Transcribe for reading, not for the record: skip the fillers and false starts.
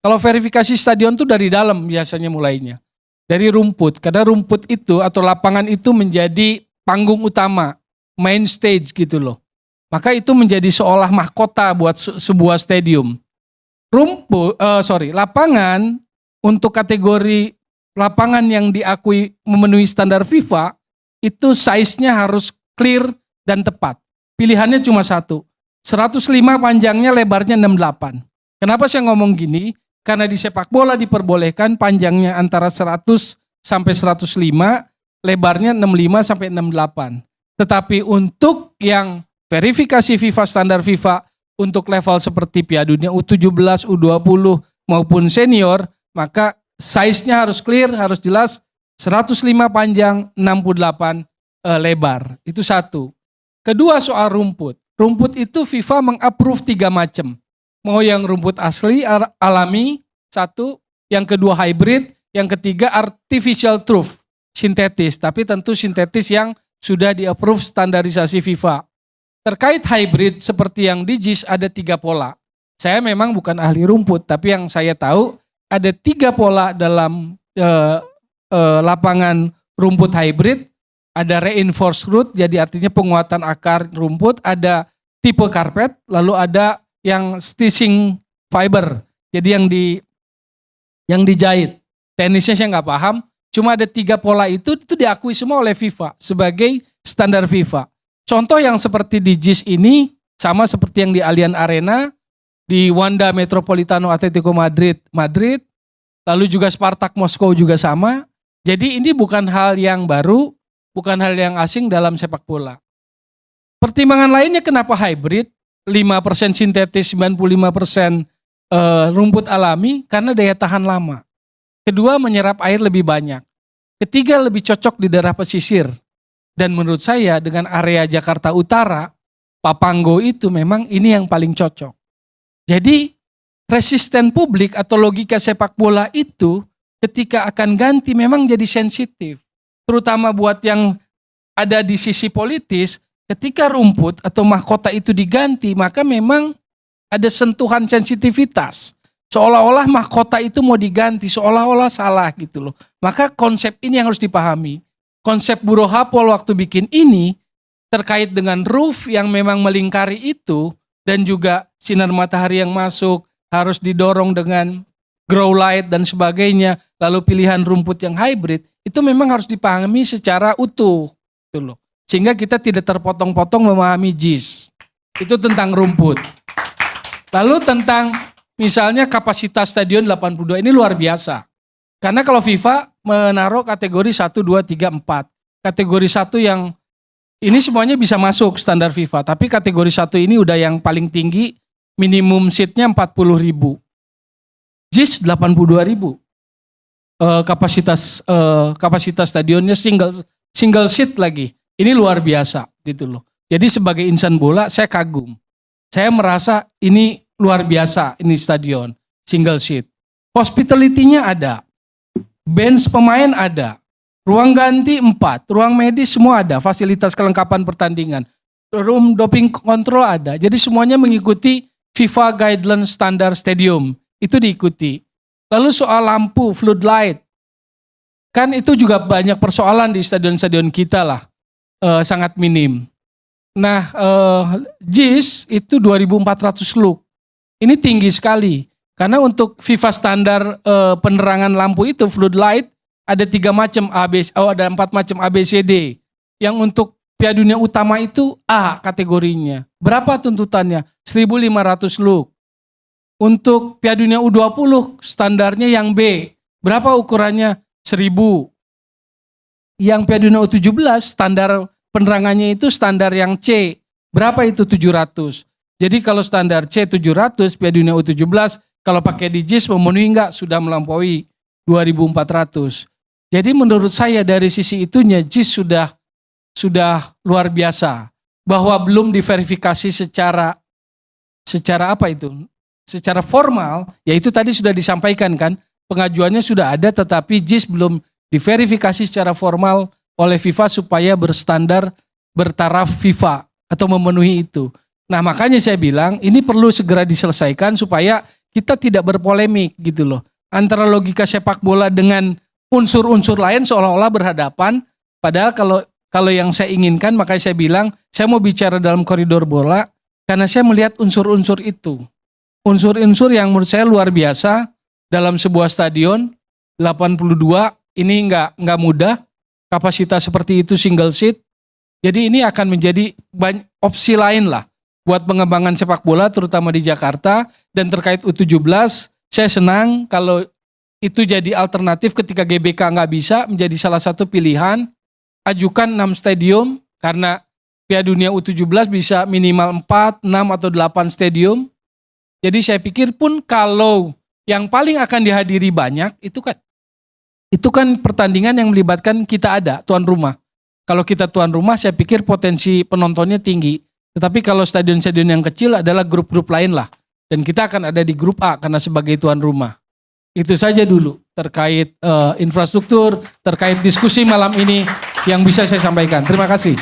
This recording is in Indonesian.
Kalau verifikasi stadion tuh dari dalam biasanya mulainya. Dari rumput, karena rumput itu atau lapangan itu menjadi panggung utama, main stage gitu loh. Maka itu menjadi seolah mahkota buat sebuah stadium. Lapangan untuk kategori lapangan yang diakui memenuhi standar FIFA, itu size-nya harus clear dan tepat. Pilihannya cuma satu, 105 panjangnya, lebarnya 68. Kenapa saya ngomong gini? Karena di sepak bola diperbolehkan panjangnya antara 100 sampai 105, lebarnya 65 sampai 68. Tetapi untuk yang verifikasi FIFA, standar FIFA, untuk level seperti Piala Dunia U17, U20 maupun senior, maka size-nya harus clear, harus jelas, 105 panjang, 68 lebar. Itu satu. Kedua, soal rumput. Rumput itu FIFA meng-approve 3 macam. Mau yang rumput asli, alami, satu. Yang kedua hybrid, yang ketiga artificial turf, sintetis. Tapi tentu sintetis yang sudah di-approve standarisasi FIFA. Terkait hybrid seperti yang di JIS ada 3 pola. Saya memang bukan ahli rumput, tapi yang saya tahu ada 3 pola dalam lapangan rumput hybrid. Ada reinforced root, jadi artinya penguatan akar rumput. Ada tipe karpet, lalu ada yang stitching fiber, jadi yang dijahit. Teknisnya saya nggak paham. Cuma ada 3 pola itu diakui semua oleh FIFA sebagai standar FIFA. Contoh yang seperti di JIS ini sama seperti yang di Allianz Arena, di Wanda Metropolitano Atletico Madrid, lalu juga Spartak Moskow juga sama. Jadi ini bukan hal yang baru, bukan hal yang asing dalam sepak bola. Pertimbangan lainnya kenapa hybrid, 5% sintetis, 95% rumput alami, karena daya tahan lama. Kedua, menyerap air lebih banyak. Ketiga, lebih cocok di daerah pesisir. Dan menurut saya dengan area Jakarta Utara, Papanggo itu memang ini yang paling cocok. Jadi resisten publik atau logika sepak bola itu ketika akan ganti memang jadi sensitif. Terutama buat yang ada di sisi politis, ketika rumput atau mahkota itu diganti, maka memang ada sentuhan sensitivitas. Seolah-olah mahkota itu mau diganti, seolah-olah salah gitu loh. Maka konsep ini yang harus dipahami. Konsep Buro Hapol waktu bikin ini terkait dengan roof yang memang melingkari itu dan juga sinar matahari yang masuk harus didorong dengan grow light dan sebagainya, lalu pilihan rumput yang hybrid, itu memang harus dipahami secara utuh gitu loh. Sehingga kita tidak terpotong-potong memahami JIS. Itu tentang rumput. Lalu tentang misalnya kapasitas stadion 82 ini luar biasa. Karena kalau FIFA menaruh kategori 1, 2, 3, 4. Kategori 1 yang ini semuanya bisa masuk standar FIFA. Tapi kategori 1 ini udah yang paling tinggi, minimum seatnya 40.000. JIS 82.000. Kapasitas stadionnya single seat lagi. Ini luar biasa gitu loh. Jadi sebagai insan bola saya kagum. Saya merasa ini luar biasa ini stadion single seat. Hospitality-nya ada. Bench pemain ada. Ruang ganti 4, ruang medis semua ada, fasilitas kelengkapan pertandingan. Room doping control ada. Jadi semuanya mengikuti FIFA guideline standar stadium. Itu diikuti. Lalu soal lampu, floodlight. Kan itu juga banyak persoalan di stadion-stadion kita lah. Sangat minim. Nah, JIS itu 2.400 look. Ini tinggi sekali. Karena untuk FIFA standar penerangan lampu itu, floodlight, ada 3 macam ada 4 macam ABCD. Yang untuk Piala Dunia utama itu A kategorinya. Berapa tuntutannya? 1.500 look. Untuk Piala Dunia U20 standarnya yang B. Berapa ukurannya? 1.000. Yang Piala Dunia U17 standar penerangannya itu standar yang C. Berapa itu? 700. Jadi kalau standar C 700, Piala Dunia U17, kalau pakai di JIS memenuhi enggak? Sudah melampaui 2.400. Jadi menurut saya dari sisi itunya JIS sudah luar biasa. Bahwa belum diverifikasi secara apa itu? Secara formal, yaitu tadi sudah disampaikan kan, pengajuannya sudah ada tetapi JIS belum diverifikasi secara formal oleh FIFA supaya berstandar bertaraf FIFA atau memenuhi itu. Nah makanya saya bilang ini perlu segera diselesaikan supaya kita tidak berpolemik gitu loh. Antara logika sepak bola dengan unsur-unsur lain seolah-olah berhadapan. Padahal kalau yang saya inginkan, makanya saya bilang saya mau bicara dalam koridor bola karena saya melihat unsur-unsur itu. Unsur-unsur yang menurut saya luar biasa dalam sebuah stadion 82 ini nggak mudah. Kapasitas seperti itu single seat. Jadi ini akan menjadi opsi lain lah buat pengembangan sepak bola terutama di Jakarta. Dan terkait U17 saya senang kalau itu jadi alternatif ketika GBK nggak bisa, menjadi salah satu pilihan. Ajukan 6 stadium karena Piala Dunia U17 bisa minimal 4, 6 atau 8 stadium. Jadi saya pikir pun kalau yang paling akan dihadiri banyak itu kan pertandingan yang melibatkan kita ada tuan rumah. Kalau kita tuan rumah saya pikir potensi penontonnya tinggi. Tetapi kalau stadion-stadion yang kecil adalah grup-grup lain lah. Dan kita akan ada di grup A karena sebagai tuan rumah. Itu saja dulu terkait infrastruktur, terkait diskusi malam ini yang bisa saya sampaikan. Terima kasih.